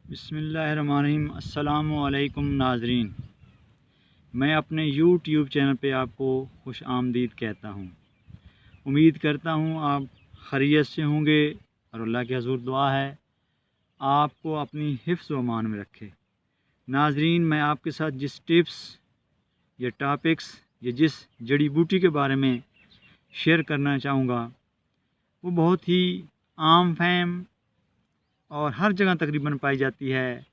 बिस्मिल्लाहिर्रहमानिर्रहीम। अस्सलाम वालेकुम नाजरीन, मैं अपने यूट्यूब चैनल पे आपको खुश आमदीद कहता हूँ। उम्मीद करता हूँ आप खैरियत से होंगे और अल्लाह के हज़ूर दुआ है आपको अपनी हिफ्ज़ व अमान में रखे। नाजरीन, मैं आपके साथ जिस टिप्स या टॉपिक्स या जिस जड़ी बूटी के बारे में शेयर करना चाहूँगा वो बहुत ही आम फहम और हर जगह तकरीबन पाई जाती है।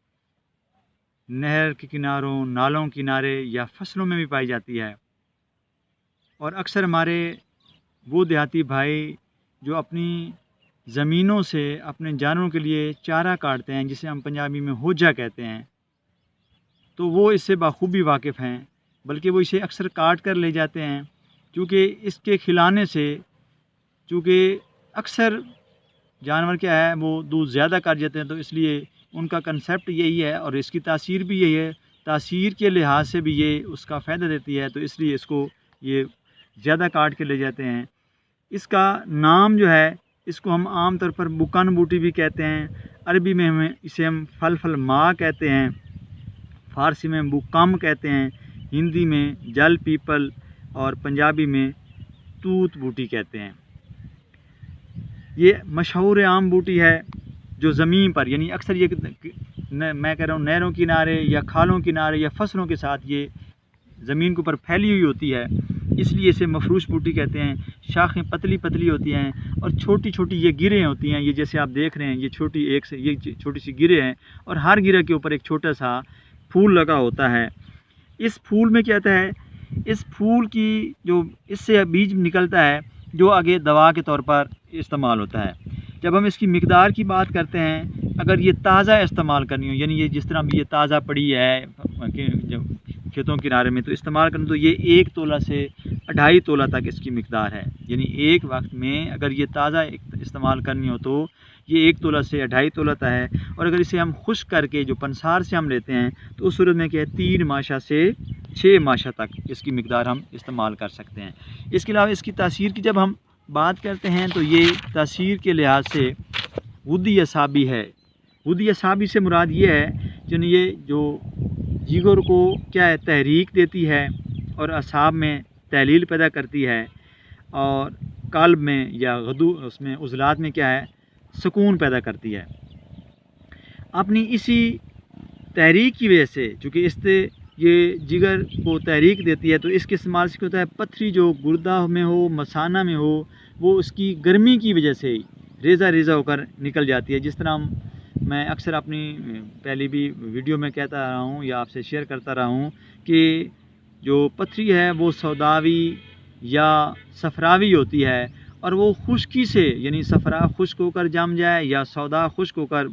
नहर के किनारों, नालों किनारे या फसलों में भी पाई जाती है। और अक्सर हमारे वो देहाती भाई जो अपनी ज़मीनों से अपने जानवरों के लिए चारा काटते हैं, जिसे हम पंजाबी में होजा कहते हैं, तो वो इससे बाखूबी वाकिफ़ हैं। बल्कि वो इसे अक्सर काट कर ले जाते हैं, क्योंकि इसके खिलाने से चूँकि अक्सर जानवर क्या है वो दूध ज़्यादा काट जाते हैं, तो इसलिए उनका कंसेप्ट यही है और इसकी तासीर भी यही है। तासीर के लिहाज से भी ये उसका फ़ायदा देती है, तो इसलिए इसको ये ज़्यादा काट के ले जाते हैं। इसका नाम जो है, इसको हम आम तौर पर बुकान बूटी भी कहते हैं। अरबी में हम फल माँ कहते हैं, फ़ारसी में बुकम कहते हैं, हिंदी में जल पीपल और पंजाबी में तूत बूटी कहते हैं। ये मशहूर आम बूटी है जो ज़मीन पर, यानी अक्सर ये मैं कह रहा हूँ नहरों किनारे या खालों किनारे या फसलों के साथ ये ज़मीन के ऊपर फैली हुई होती है, इसलिए इसे मफरूश बूटी कहते हैं। शाखें पतली पतली होती हैं और छोटी छोटी ये गिरें होती हैं। ये जैसे आप देख रहे हैं, ये छोटी सी गिरें हैं और हर गिरे के ऊपर एक छोटा सा फूल लगा होता है। इस फूल में क्या होता है, इस फूल की जो इससे बीज निकलता है जो आगे दवा के तौर पर इस्तेमाल होता है। जब हम इसकी मिकदार की बात करते हैं, अगर ये ताज़ा इस्तेमाल करनी हो, यानी ये जिस तरह भी ये ताज़ा पड़ी है जब खेतों किनारे में, तो इस्तेमाल करना, तो ये 1 तोला से 2.5 तोला तक इसकी मिकदार है। यानी एक वक्त में अगर ये ताज़ा इस्तेमाल करनी हो तो ये 1 तोला से 2.5 तोला तक है। और अगर इसे हम खुश्क करके जो पंसार से हम लेते हैं, तो उस सूरत में क्या है 3 माशा से 6 माशा तक इसकी मिकदार हम इस्तेमाल कर सकते हैं। इसके अलावा इसकी तासीर की जब हम बात करते हैं, तो ये तासीर के लिहाज से वुदी असाबी है। वुदी असाबी से मुराद ये है कि ये जो जिगर को क्या है तहरीक देती है और असाब में तहलील पैदा करती है, और कल्ब में या गदू उसमें उज़लात में क्या है सुकून पैदा करती है। अपनी इसी तहरीक की वजह से, चूँकि इससे ये जिगर को तहरीक देती है, तो इसके इस्तेमाल से क्या होता है, पथरी जो गुर्दा में हो, मसाना में हो, वो उसकी गर्मी की वजह से रेज़ा रेज़ा होकर निकल जाती है। जिस तरह मैं अक्सर अपनी पहले भी वीडियो में कहता रहा हूँ या आपसे शेयर करता रहा हूँ कि जो पथरी है वो सौदावी या सफरावी होती है, और वो खुश्की से, यानी सफ़रा खुश्क होकर जम जाए या सौदा खुश्क होकर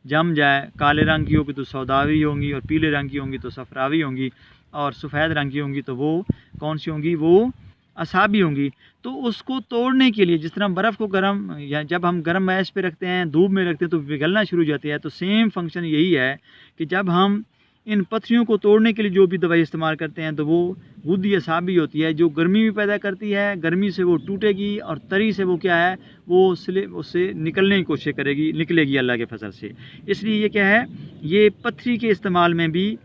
जम जाए, काले रंग की होगी तो सौदावी होंगी, और पीले रंग की होंगी तो सफ़रावी होंगी, और सफ़ेद रंग की होंगी तो वो कौन सी होंगी, वो असाबी होंगी। तो उसको तोड़ने के लिए, जिस तरह बर्फ़ को गर्म या जब हम गर्म मैश पे रखते हैं, धूप में रखते हैं, तो पिघलना शुरू हो जाती है, तो सेम फंक्शन यही है कि जब हम इन पथरियों को तोड़ने के लिए जो भी दवाई इस्तेमाल करते हैं, तो वो वुदी असाबी होती है, जो गर्मी भी पैदा करती है। गर्मी से वो टूटेगी और तरी से वो क्या है, वो उससे निकलने की कोशिश करेगी, निकलेगी अल्लाह के फजल से। इसलिए ये क्या है, ये पथरी के इस्तेमाल में भी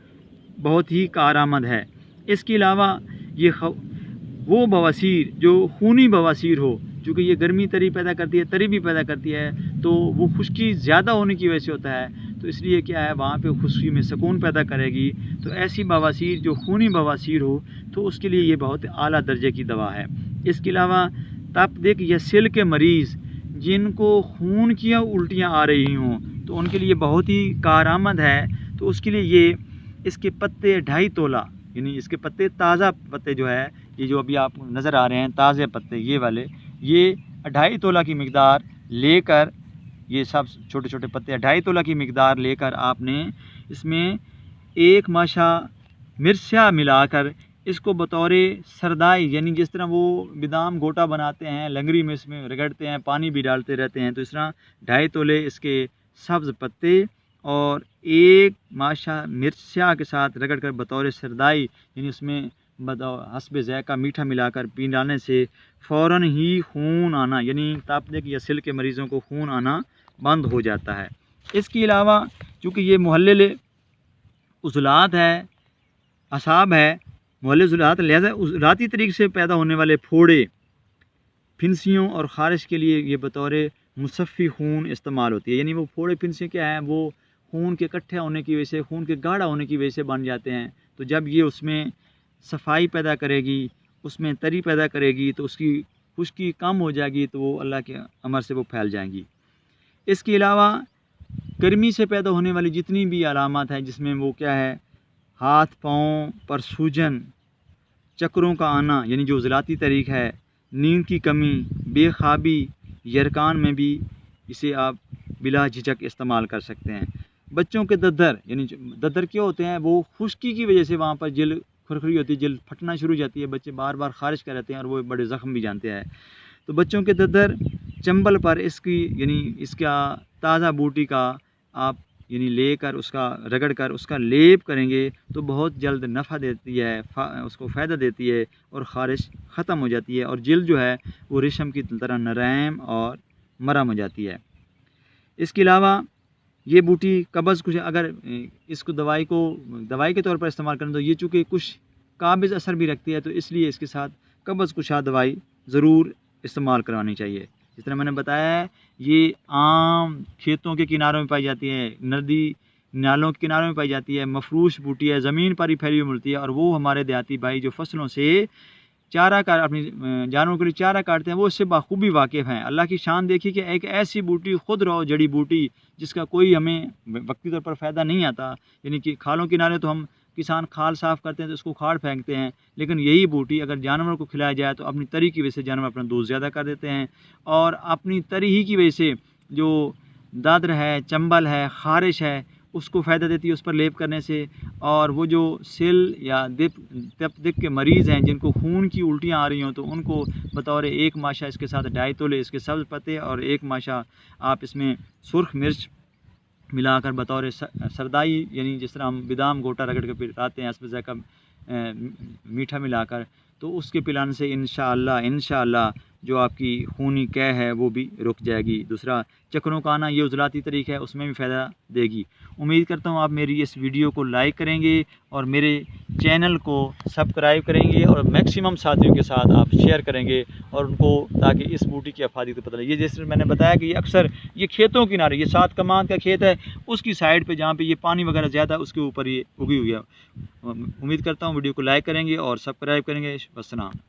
बहुत ही कारआमद है। इसके अलावा ये वो बवासीर जो खूनी बवासीर हो, चूँकि ये गर्मी तरी पैदा करती है, तरी भी पैदा करती है, तो वो खुश्की ज़्यादा होने की वजह से होता है, तो इसलिए क्या है वहाँ पे खुश्की में सुकून पैदा करेगी। तो ऐसी बवासीर जो खूनी बवासीर हो, तो उसके लिए ये बहुत आला दर्जे की दवा है। इसके अलावा तपदिक या सिल के मरीज़ जिनको खून की उल्टियाँ आ रही हों, तो उनके लिए बहुत ही कारआमद है। तो उसके लिए ये इसके पत्ते 2.5 तोला, यानी इसके पत्ते ताज़ा पत्ते जो है, ये जो अभी आप नज़र आ रहे हैं ताज़े पत्ते ये वाले, ये 2.5 तोला की मिकदार लेकर, ये सब छोटे छोटे पत्ते 2.5 तोला की मिकदार लेकर आपने इसमें 1 माशा मिर्चा मिलाकर इसको बतौर सरदाई, यानी जिस तरह वो बादाम गोटा बनाते हैं, लंगरी में इसमें रगड़ते हैं, पानी भी डालते रहते हैं, तो इस तरह 2.5 तोले इसके सब्ज़ पत्ते और 1 माशा मिर्चा के साथ रगड़ कर बतौर सरदाई, यानी उसमें हस्बे ज़ायक़ा मीठा मिलाकर पिलाने से फ़ौरन ही खून आना, यानी तपदिक या सिल के मरीज़ों को खून आना बंद हो जाता है। इसके अलावा چونکہ یہ محلل عضلات ہے، اعصاب ہے، محلل عضلات، لہذا ذاتی طریقے سے پیدا ہونے والے پھوڑے، پھنسیوں اور خارش کے لیے یہ بطور مصفی خون استعمال ہوتی ہے. یعنی وہ پھوڑے پھنسیاں کیا ہیں، وہ خون کے اکٹھے ہونے کی وجہ سے، خون کے گاڑھا ہونے کی وجہ سے بن جاتے ہیں. تو جب یہ اس میں صفائی پیدا کرے گی، اس میں تری پیدا کرے گی، تو اس کی خشکی کم ہو جائے گی، تو وہ اللہ کے امر سے وہ پھیل جائیں گی. اس کے علاوہ گرمی سے پیدا ہونے والی جتنی بھی علامات ہیں، جس میں وہ کیا ہے، ہاتھ پاؤں پر سوجن، چکروں کا آنا یعنی جو عضلاتی طریق ہے، نیند کی کمی، بے خوابی، یرکان میں بھی اسے آپ بلا جھجک استعمال کر سکتے ہیں. بچوں کے ددر، یعنی ددر کیا ہوتے ہیں، وہ خشکی کی وجہ سے وہاں پر جلد کھرکھری ہوتی ہے، جلد پھٹنا شروع ہو جاتی ہے، بچے بار بار خارش کر رہتے ہیں اور وہ بڑے زخم بھی جانتے ہیں. تو بچوں کے ددر، چنبل پر اس کی یعنی اس کا تازہ بوٹی کا آپ یعنی لے کر اس کا رگڑ کر اس کا لیپ کریں گے تو بہت جلد نفع دیتی ہے، اس کو فائدہ دیتی ہے اور خارش ختم ہو جاتی ہے، اور جلد جو ہے وہ ریشم کی طرح نرم اور مرم ہو جاتی ہے. اس کے علاوہ یہ بوٹی قبض کچھ اگر اس کو دوائی کے طور پر استعمال کریں تو یہ چونکہ کچھ قابض اثر بھی رکھتی ہے، تو اس لیے اس کے ساتھ قبض کشا دوائی ضرور استعمال کروانی چاہیے. جس طرح میں نے بتایا ہے، یہ عام کھیتوں کے کناروں میں پائی جاتی ہے، ندی نالوں کے کناروں میں پائی جاتی ہے، مفروش بوٹی ہے، زمین پر ہی پھیلی ہوئی ملتی ہے. اور وہ ہمارے دیہاتی بھائی جو فصلوں سے چارہ کار اپنی جانوروں کے لیے چارہ کاٹتے ہیں، وہ اس سے بخوبی واقف ہیں. اللہ کی شان دیکھیے کہ ایک ایسی بوٹی، خود رو جڑی بوٹی، جس کا کوئی ہمیں وقتی طور پر فائدہ نہیں آتا. یعنی کہ کھالوں کنارے تو ہم کسان کھال صاف کرتے ہیں تو اس کو کھاڑ پھینکتے ہیں، لیکن یہی بوٹی اگر جانوروں کو کھلایا جائے تو اپنی تری کی وجہ سے جانور اپنا دودھ زیادہ کر دیتے ہیں، اور اپنی تری ہی کی وجہ سے جو دادر ہے، چنبل ہے، خارش ہے، اس کو فائدہ دیتی ہے اس پر لیپ کرنے سے. اور وہ جو سل یا دپ کے مریض ہیں جن کو خون کی الٹیاں آ رہی ہوں، تو ان کو بطور ایک ماشا اس کے ساتھ 2.5 تولے اس کے سبز پتے اور 1 ماشا آپ اس میں سرخ مرچ ملا کر بطور سردائی، یعنی جس طرح ہم بادام گوٹا رگڑ کے پلاتے ہیں اسب ذائقہ میٹھا ملا کر، تو اس کے پلانے سے انشاءاللہ جو آپ کی خونی قے ہے وہ بھی رک جائے گی. دوسرا چکروں کا آنا، یہ عضلاتی طریق ہے، اس میں بھی فائدہ دے گی. امید کرتا ہوں آپ میری اس ویڈیو کو لائک کریں گے اور میرے چینل کو سبسکرائب کریں گے اور میکسیمم ساتھیوں کے ساتھ آپ شیئر کریں گے، اور ان کو تاکہ اس بوٹی کی افادیت کو پتہ لگے. یہ جیسے میں نے بتایا کہ یہ اکثر یہ کھیتوں کے کنارے، یہ 7 کمان کا کھیت ہے، اس کی سائڈ پہ جہاں پہ یہ پانی وغیرہ زیادہ ہے اس کے اوپر یہ اگی ہوئی ہے. امید کرتا ہوں ویڈیو کو لائک کریں گے اور سبسکرائب کریں گے. والسلام.